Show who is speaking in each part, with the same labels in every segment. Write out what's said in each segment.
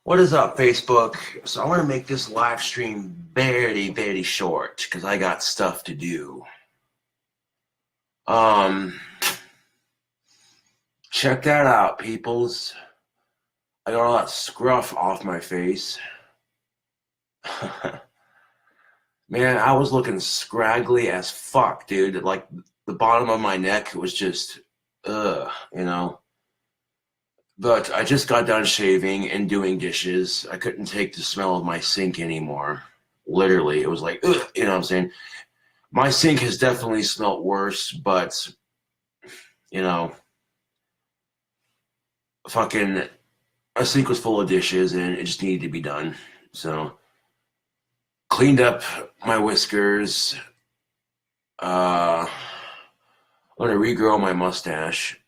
Speaker 1: What is up, Facebook? So I want to make this live stream very, very short because I got stuff to do. Check that out, peoples. I got all that scruff off my face. Man, I was looking scraggly as fuck, dude. Like the bottom of my neck was just, you know. But I just got done shaving and doing dishes. I couldn't take the smell of my sink anymore. Literally, it was like, ugh, you know what I'm saying? My sink has definitely smelt worse, but, you know, fucking, my sink was full of dishes and it just needed to be done. So, cleaned up my whiskers. I'm going to regrow my mustache.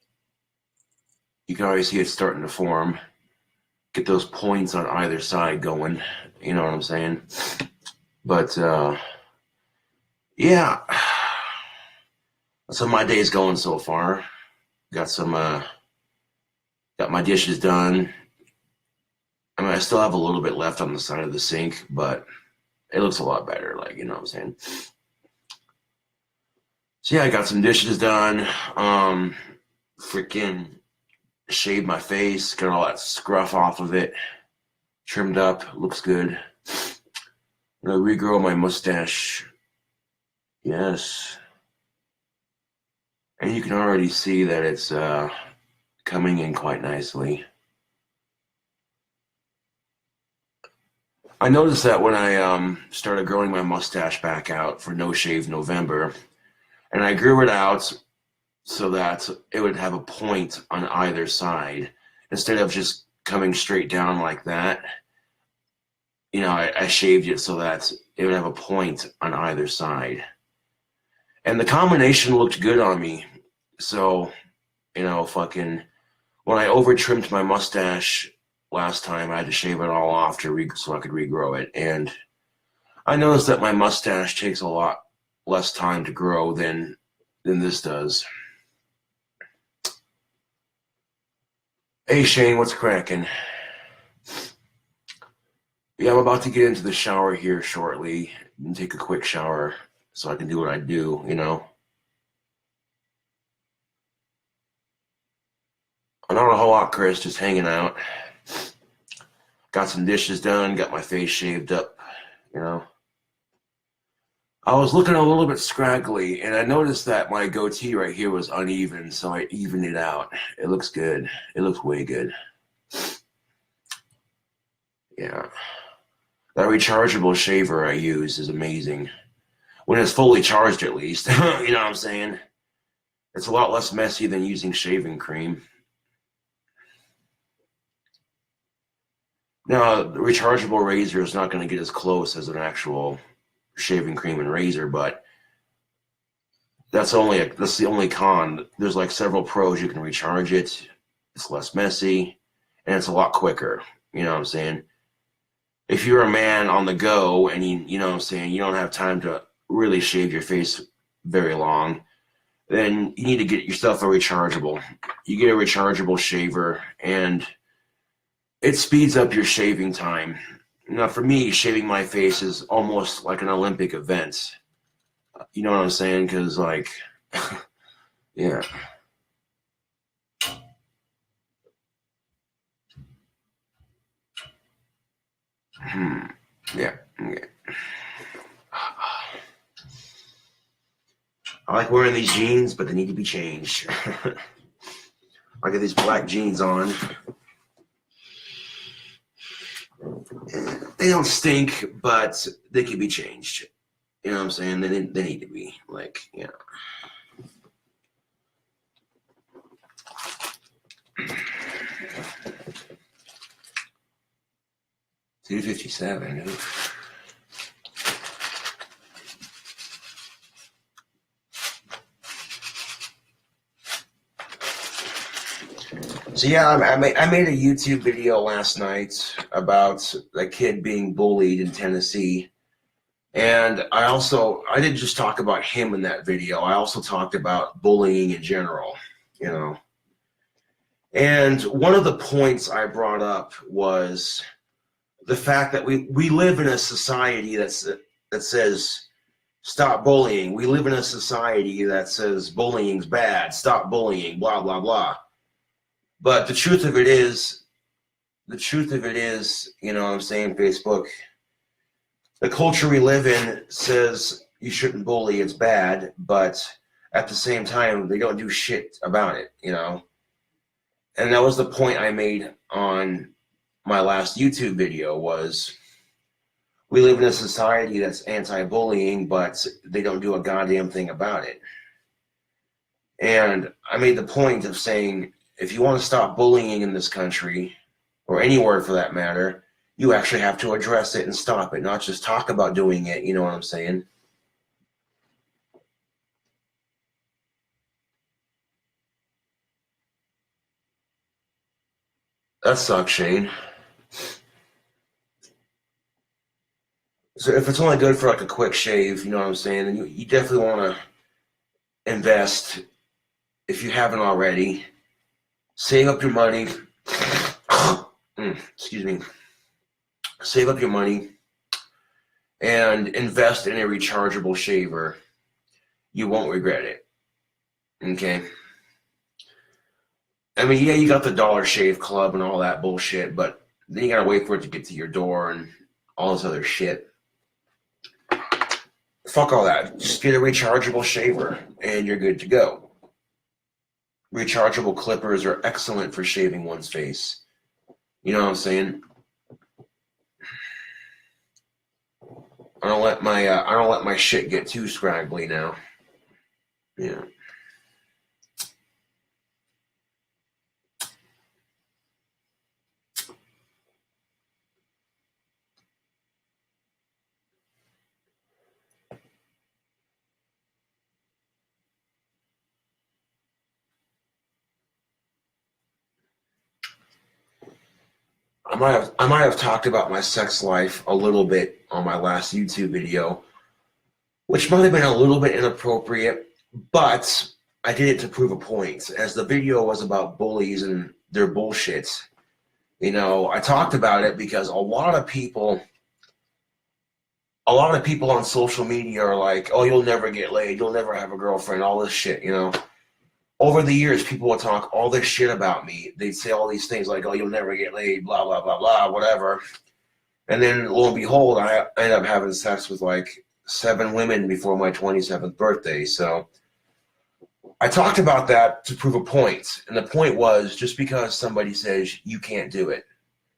Speaker 1: You can already see it's starting to form. Get those points on either side going. You know what I'm saying? But, yeah. That's how my day's going so far. Got my dishes done. I mean, I still have a little bit left on the side of the sink, but it looks a lot better, like, you know what I'm saying? So yeah, I got some dishes done. Freaking shaved my face, got all that scruff off of it, trimmed up, looks good. I'm gonna regrow my mustache. Yes. And you can already see that it's coming in quite nicely. I noticed that when I started growing my mustache back out for No Shave November, and I grew it out so that it would have a point on either side instead of just coming straight down like that. You know, I shaved it so that it would have a point on either side. And the combination looked good on me. So, you know, fucking, when I over trimmed my mustache last time, I had to shave it all off so I could regrow it. And I noticed that my mustache takes a lot less time to grow than this does. Hey Shane, what's cracking? Yeah, I'm about to get into the shower here shortly and take a quick shower so I can do what I do, you know. Not a whole lot, Chris, just hanging out. Got some dishes done, got my face shaved up, you know. I was looking a little bit scraggly, and I noticed that my goatee right here was uneven, so I evened it out. It looks good. It looks way good. Yeah. That rechargeable shaver I use is amazing. When it's fully charged, at least. You know what I'm saying? It's a lot less messy than using shaving cream. Now, the rechargeable razor is not going to get as close as an actual shaving cream and razor, but that's the only con. There's like several pros. You can recharge it. It's less messy, and it's a lot quicker. You know what I'm saying? If you're a man on the go and you know what I'm saying, you don't have time to really shave your face very long, then you need to get yourself a rechargeable. You get a rechargeable shaver, and it speeds up your shaving time. Now, for me, shaving my face is almost like an Olympic event. You know what I'm saying? Because, like, yeah. Yeah. Okay. I like wearing these jeans, but they need to be changed. I got these black jeans on. They don't stink, but they can be changed. You know what I'm saying? They need to be, like, you know. 257. So yeah, I made a YouTube video last night about a kid being bullied in Tennessee, and I didn't just talk about him in that video. I also talked about bullying in general, you know. And one of the points I brought up was the fact that we live in a society that says stop bullying. We live in a society that says bullying's bad, stop bullying, blah blah blah. But the truth of it is, you know what I'm saying, Facebook, the culture we live in says you shouldn't bully, it's bad, but at the same time, they don't do shit about it, you know? And that was the point I made on my last YouTube video was, we live in a society that's anti-bullying, but they don't do a goddamn thing about it. And I made the point of saying, if you want to stop bullying in this country, or anywhere for that matter, you actually have to address it and stop it, not just talk about doing it, you know what I'm saying? That sucks, Shane. So if it's only good for like a quick shave, you know what I'm saying, then you definitely want to invest, if you haven't already, save up your money. Excuse me. Save up your money and invest in a rechargeable shaver. You won't regret it. Okay? I mean, yeah, you got the Dollar Shave Club and all that bullshit, but then you gotta wait for it to get to your door and all this other shit. Fuck all that. Just get a rechargeable shaver and you're good to go. Rechargeable clippers are excellent for shaving one's face. You know what I'm saying? I don't let my shit get too scraggly now. Yeah. I might have talked about my sex life a little bit on my last YouTube video, which might have been a little bit inappropriate, but I did it to prove a point. As the video was about bullies and their bullshit, you know, I talked about it because a lot of people on social media are like, oh, you'll never get laid, you'll never have a girlfriend, all this shit, you know. Over the years, people would talk all this shit about me. They'd say all these things like, oh, you'll never get laid, blah, blah, blah, blah, whatever. And then, lo and behold, I ended up having sex with like 7 women before my 27th birthday. So I talked about that to prove a point. And the point was, just because somebody says you can't do it,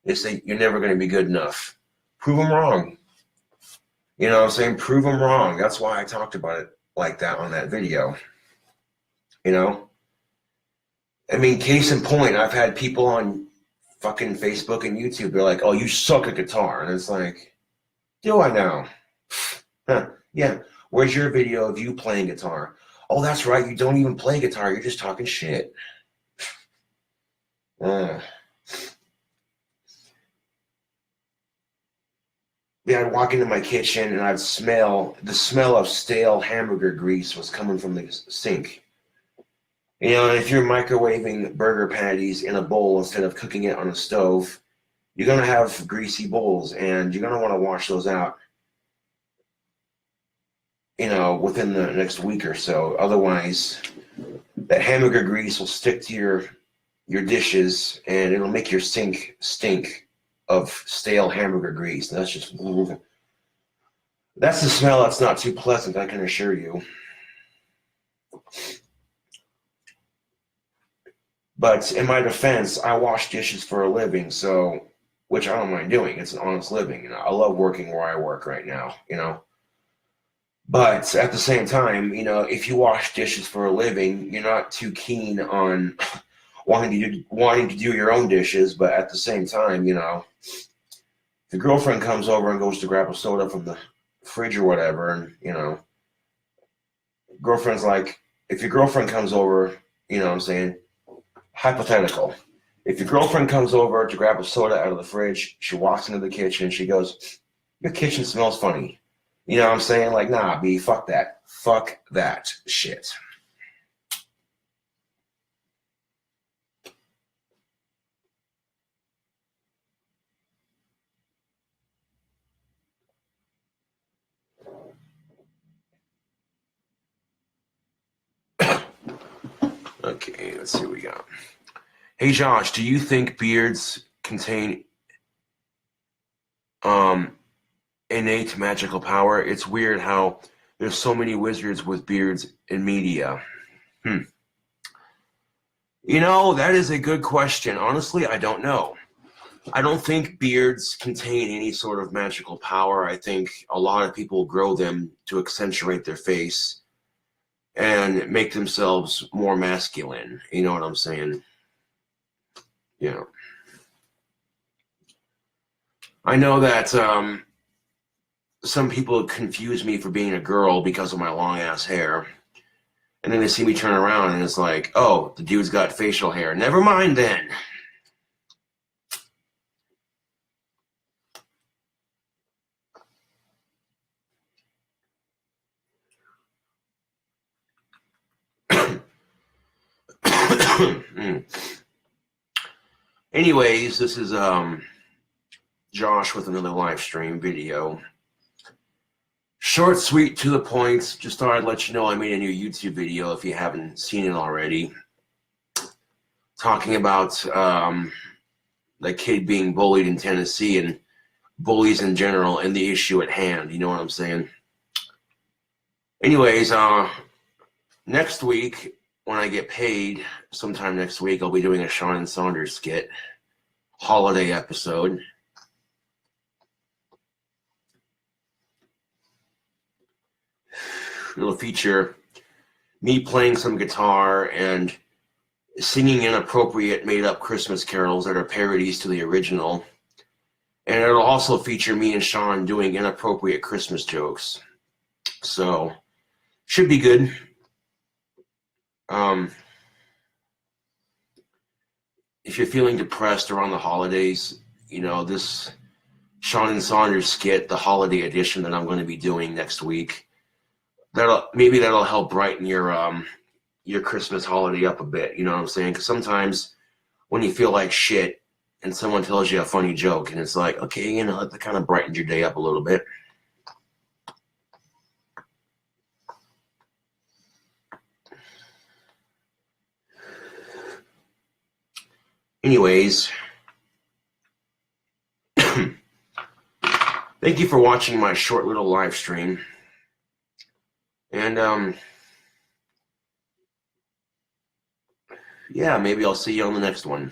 Speaker 1: they say you're never going to be good enough. Prove them wrong. You know what I'm saying? Prove them wrong. That's why I talked about it like that on that video. You know? I mean, case in point, I've had people on fucking Facebook and YouTube, they're like, oh, you suck at guitar. And it's like, do I now? Huh, yeah. Where's your video of you playing guitar? Oh, that's right. You don't even play guitar. You're just talking shit. Yeah, I'd walk into my kitchen and I'd smell, the smell of stale hamburger grease was coming from the sink. You know, if you're microwaving burger patties in a bowl instead of cooking it on a stove, you're going to have greasy bowls and you're going to want to wash those out, you know, within the next week or so. Otherwise, that hamburger grease will stick to your dishes and it'll make your sink stink of stale hamburger grease. And that's the smell that's not too pleasant, I can assure you. But in my defense, I wash dishes for a living, so, which I don't mind doing. It's an honest living, you know. I love working where I work right now, you know. But at the same time, you know, if you wash dishes for a living, you're not too keen on wanting to do your own dishes. But at the same time, you know, if your girlfriend comes over and goes to grab a soda from the fridge or whatever, and you know, girlfriend's like, if your girlfriend comes over, you know what I'm saying, hypothetical. If your girlfriend comes over to grab a soda out of the fridge, she walks into the kitchen, she goes, your kitchen smells funny. You know what I'm saying? Like, nah, B, fuck that. Fuck that shit. Okay, let's see what we got. Hey Josh, do you think beards contain innate magical power? It's weird how there's so many wizards with beards in media. You know, that is a good question. Honestly, I don't know. I don't think beards contain any sort of magical power. I think a lot of people grow them to accentuate their face and make themselves more masculine. You know what I'm saying? Yeah. I know that some people confuse me for being a girl because of my long ass hair. And then they see me turn around and it's like, oh, the dude's got facial hair. Never mind then. Anyways, this is Josh with another live stream video. Short, sweet, to the point. Just thought I'd let you know I made a new YouTube video if you haven't seen it already. Talking about the kid being bullied in Tennessee and bullies in general and the issue at hand. You know what I'm saying? Anyways, next week when I get paid, sometime next week, I'll be doing a Sean and Saunders skit, holiday episode. It'll feature me playing some guitar and singing inappropriate made-up Christmas carols that are parodies to the original. And it'll also feature me and Sean doing inappropriate Christmas jokes. So, should be good. If you're feeling depressed around the holidays, you know, this Sean and Saunders skit, the holiday edition that I'm going to be doing next week, that'll help brighten your Christmas holiday up a bit. You know what I'm saying? Because sometimes when you feel like shit and someone tells you a funny joke and it's like, okay, you know, that kind of brightens your day up a little bit. Anyways, thank you for watching my short little live stream. And yeah, maybe I'll see you on the next one.